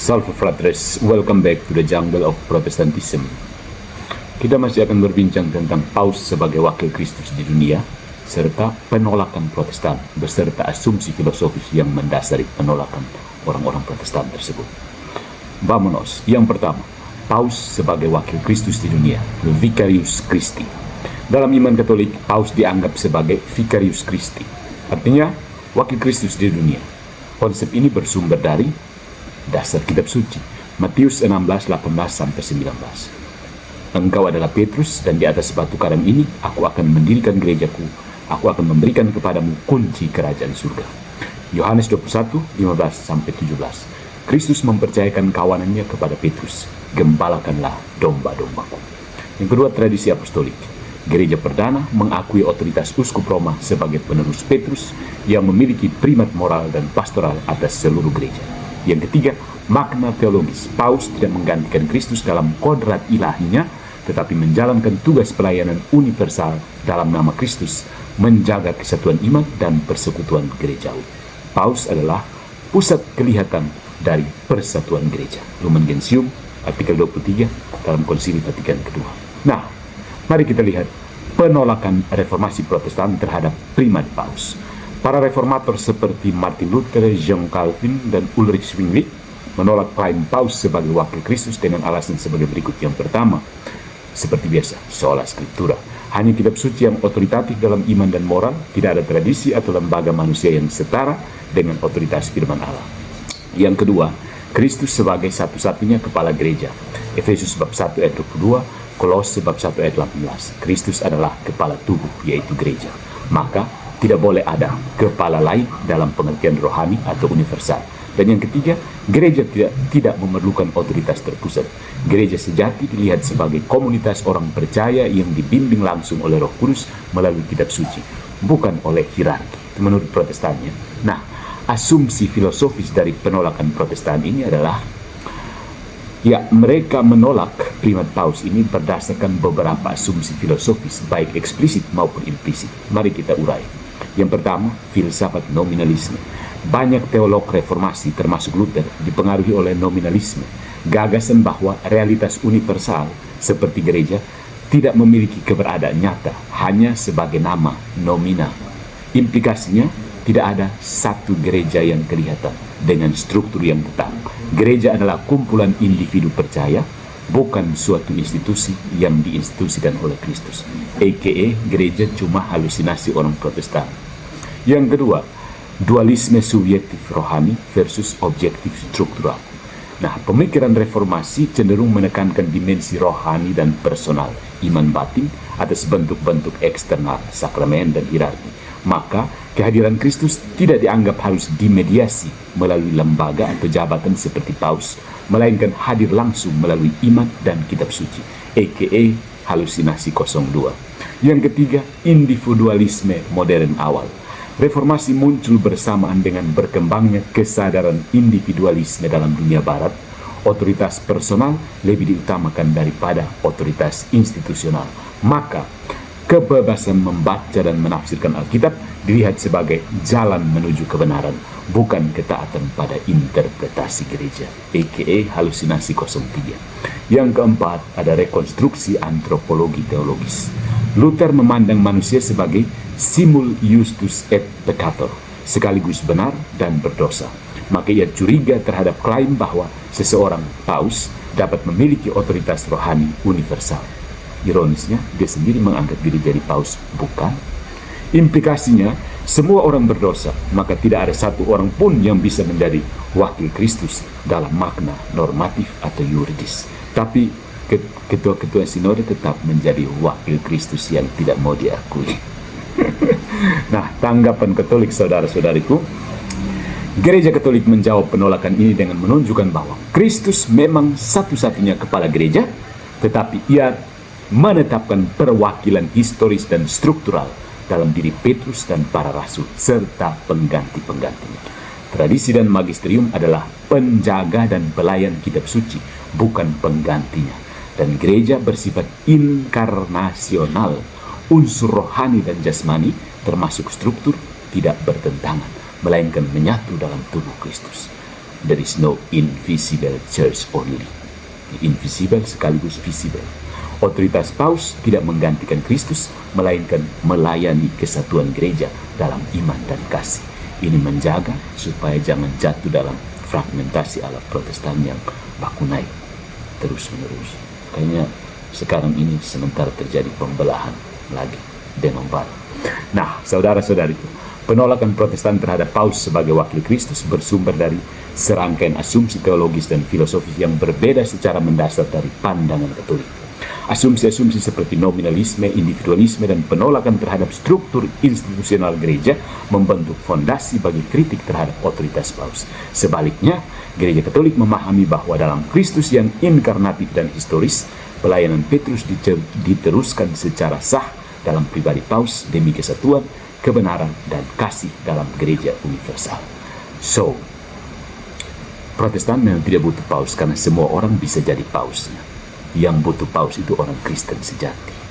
Salve Fratres, welcome back to the jungle of Protestantism. Kita masih akan berbincang tentang Paus sebagai wakil Kristus di dunia, serta penolakan Protestan, beserta asumsi filosofis yang mendasari penolakan orang-orang Protestan tersebut. Vamonos. Yang pertama, Paus sebagai wakil Kristus di dunia, Vicarius Christi. Dalam iman Katolik, Paus dianggap sebagai Vicarius Christi, artinya wakil Kristus di dunia. Konsep ini bersumber dari dasar kitab suci, Matius 16:18-19. Engkau adalah Petrus, dan di atas batu karang ini aku akan mendirikan gerejaku, aku akan memberikan kepadamu kunci kerajaan surga. Yohanes 21:15-17. Kristus mempercayakan kawanannya kepada Petrus, gembalakanlah domba-dombaku. Yang kedua, tradisi apostolik. Gereja perdana mengakui otoritas uskup Roma sebagai penerus Petrus yang memiliki primat moral dan pastoral atas seluruh gereja. Yang ketiga, makna teologis. Paus tidak menggantikan Kristus dalam kodrat ilahinya, tetapi menjalankan tugas pelayanan universal dalam nama Kristus, menjaga kesatuan iman dan persekutuan gerejawi. Paus adalah pusat kelihatan dari persatuan gereja. Lumen Gentium, artikel 23 dalam Konsili Vatikan II. Nah, mari kita lihat penolakan reformasi Protestan terhadap primat Paus. Para reformator seperti Martin Luther, John Calvin, dan Ulrich Zwingli menolak klaim Paus sebagai wakil Kristus dengan alasan sebagai berikut. Yang pertama, seperti biasa, sola scriptura. Hanya kitab suci yang otoritatif dalam iman dan moral, tidak ada tradisi atau lembaga manusia yang setara dengan otoritas firman Allah. Yang kedua, Kristus sebagai satu-satunya kepala gereja. Efesus bab 1 ayat 22, Kolose bab 1 ayat 18. Kristus adalah kepala tubuh, yaitu gereja. Maka tidak boleh ada kepala lain dalam pengertian rohani atau universal. Dan yang ketiga, gereja tidak memerlukan otoritas terpusat. Gereja sejati dilihat sebagai komunitas orang percaya yang dibimbing langsung oleh Roh Kudus melalui kitab suci, bukan oleh hierarki. Menurut Protestannya. Nah, asumsi filosofis dari penolakan Protestan ini adalah, ya, mereka menolak primat Paus ini berdasarkan beberapa asumsi filosofis, baik eksplisit maupun implisit. Mari kita urai. Yang pertama, filsafat nominalisme. Banyak teolog reformasi termasuk Luther dipengaruhi oleh nominalisme, gagasan bahwa realitas universal seperti gereja tidak memiliki keberadaan nyata, hanya sebagai nama nominal. Implikasinya, tidak ada satu gereja yang kelihatan dengan struktur yang tetap. Gereja adalah kumpulan individu percaya, bukan suatu institusi yang diinstitusikan oleh Kristus. A.k.a. gereja cuma halusinasi orang Protestan. Yang kedua, dualisme subjektif rohani versus objektif struktural. Nah, pemikiran reformasi cenderung menekankan dimensi rohani dan personal, iman batin, atas bentuk-bentuk eksternal, sakramen dan hierarki. Maka, kehadiran Kristus tidak dianggap harus dimediasi melalui lembaga atau jabatan seperti Paus, melainkan hadir langsung melalui iman dan kitab suci, a.k.a. halusinasi 02. Yang ketiga, individualisme modern awal. Reformasi muncul bersamaan dengan berkembangnya kesadaran individualisme dalam dunia barat. Otoritas personal lebih diutamakan daripada otoritas institusional. Maka, kebebasan membaca dan menafsirkan Alkitab dilihat sebagai jalan menuju kebenaran, bukan ketaatan pada interpretasi gereja, a.k.a. halusinasi 03. Yang keempat, ada rekonstruksi antropologi teologis. Luther memandang manusia sebagai simul justus et peccator, sekaligus benar dan berdosa. Maka ia curiga terhadap klaim bahwa seseorang Paus dapat memiliki otoritas rohani universal. Ironisnya, dia sendiri menganggap diri jadi Paus, bukan? Implikasinya, semua orang berdosa, maka tidak ada satu orang pun yang bisa menjadi wakil Kristus dalam makna normatif atau yuridis. Tapi ketua-ketua sinode tetap menjadi wakil Kristus yang tidak mau diakui. Nah, tanggapan Katolik saudara-saudariku, Gereja Katolik menjawab penolakan ini dengan menunjukkan bahwa Kristus memang satu-satunya kepala gereja, tetapi ia menetapkan perwakilan historis dan struktural dalam diri Petrus dan para rasul, serta pengganti-penggantinya. Tradisi dan magisterium adalah penjaga dan pelayan kitab suci, bukan penggantinya. Dan gereja bersifat inkarnasional, unsur rohani dan jasmani, termasuk struktur, tidak bertentangan, melainkan menyatu dalam tubuh Kristus. There is no invisible church only. Invisible sekaligus visible. Otoritas paus tidak menggantikan Kristus, melainkan melayani kesatuan gereja dalam iman dan kasih. Ini menjaga supaya jangan jatuh dalam fragmentasi ala Protestan yang baku naik terus-menerus. Kayaknya sekarang ini sementara terjadi pembelahan lagi, demam baru. Nah, saudara-saudariku, penolakan Protestan terhadap paus sebagai wakil Kristus bersumber dari serangkaian asumsi teologis dan filosofis yang berbeda secara mendasar dari pandangan Katolik. Asumsi-asumsi seperti nominalisme, individualisme, dan penolakan terhadap struktur institusional gereja membentuk fondasi bagi kritik terhadap otoritas paus. Sebaliknya, gereja Katolik memahami bahwa dalam Kristus yang inkarnatif dan historis, pelayanan Petrus diteruskan secara sah dalam pribadi paus demi kesatuan, kebenaran, dan kasih dalam gereja universal. So, Protestan memang tidak butuh paus karena semua orang bisa jadi pausnya. Yang butuh paus itu orang Kristen sejati.